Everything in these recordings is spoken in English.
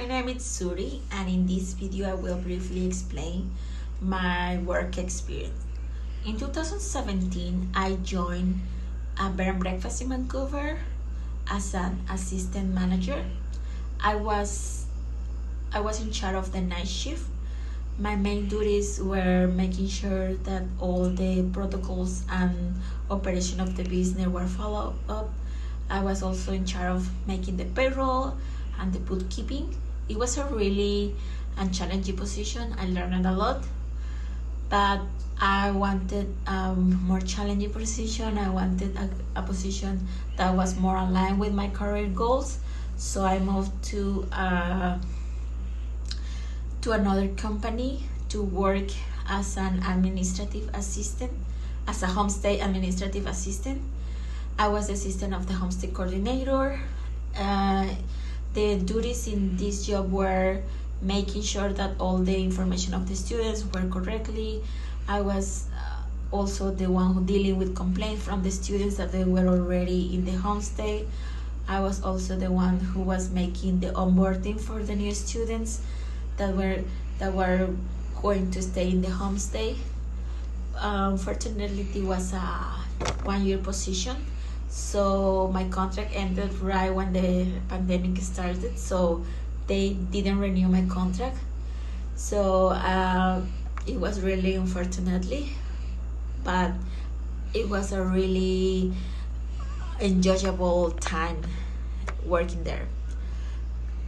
name is Zury, and in this video I will briefly explain my work experience. In 2017, I joined a bed and breakfast in Vancouver as an assistant manager. I was in charge of the night shift. My main duties were making sure that all the protocols and operation of the business were followed up. I was also in charge of making the payroll and the bookkeeping. It was a really challenging position. I learned a lot, but I wanted a more challenging position. I wanted a position that was more aligned with my career goals. So I moved to another company to work as an administrative assistant, as a homestay administrative assistant. I was the assistant of the homestay coordinator. The duties in this job were making sure that all the information of the students were correctly. I was also the one who dealing with complaints from the students that they were already in the homestay. I was also the one who was making the onboarding for the new students that were going to stay in the homestay. Unfortunately, it was a 1-year position, so my contract ended right when the pandemic started, so they didn't renew my contract. So it was really unfortunately, but it was a really enjoyable time working there.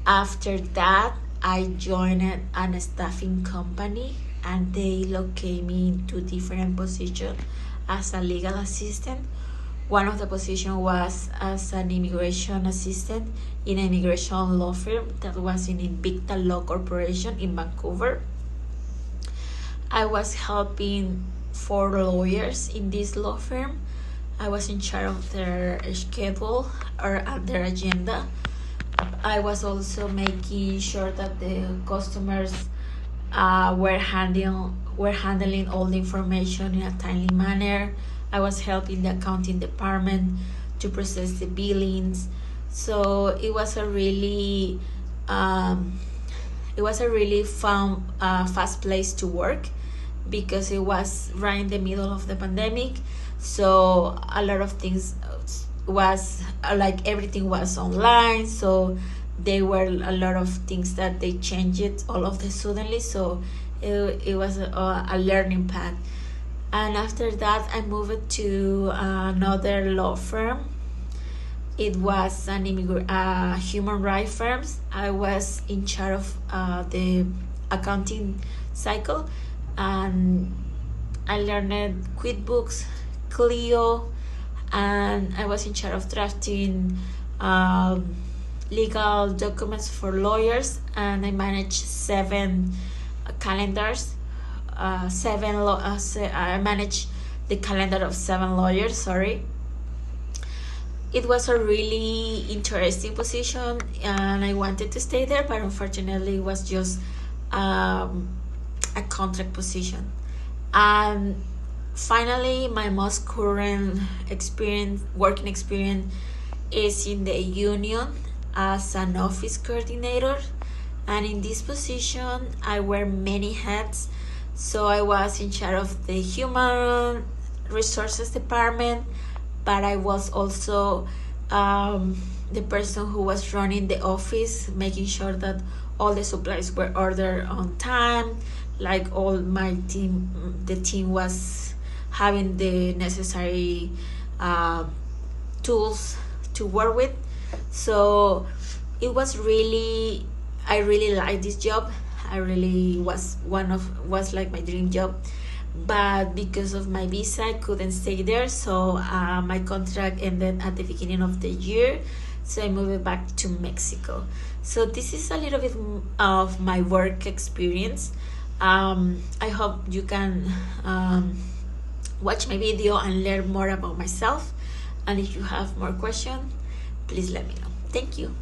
After that, I joined a staffing company, and they located me into different positions as a legal assistant. One of the positions was as an immigration assistant in an immigration law firm that was in Invicta Law Corporation in Vancouver. I was helping 4 lawyers in this law firm. I was in charge of their schedule or their agenda. I was also making sure that the customers were handling all the information in a timely manner. I was helping the accounting department to process the billings. So it was a really fun, fast place to work, because it was right in the middle of the pandemic. So a lot of things was like everything was online. So there were a lot of things that they changed it all of the suddenly. So it was a learning path. And after that, I moved to another law firm. It was an human rights firm. I was in charge of the accounting cycle, and I learned QuickBooks, Clio, and I was in charge of drafting legal documents for lawyers, and I managed 7 calendars. I managed the calendar of 7 lawyers. Sorry. It was a really interesting position, and I wanted to stay there, but unfortunately, it was just a contract position. And finally, my most current working experience is in the union as an office coordinator. And in this position, I wear many hats. So I was in charge of the human resources department, but I was also the person who was running the office, making sure that all the supplies were ordered on time. Like all my team, the team was having the necessary tools to work with. So it was I really liked this job. I really was like my dream job, but because of my visa, I couldn't stay there. So my contract ended at the beginning of the year, so I moved back to Mexico. So this is a little bit of my work experience. I hope you can watch my video and learn more about myself. And if you have more questions, please let me know. Thank you.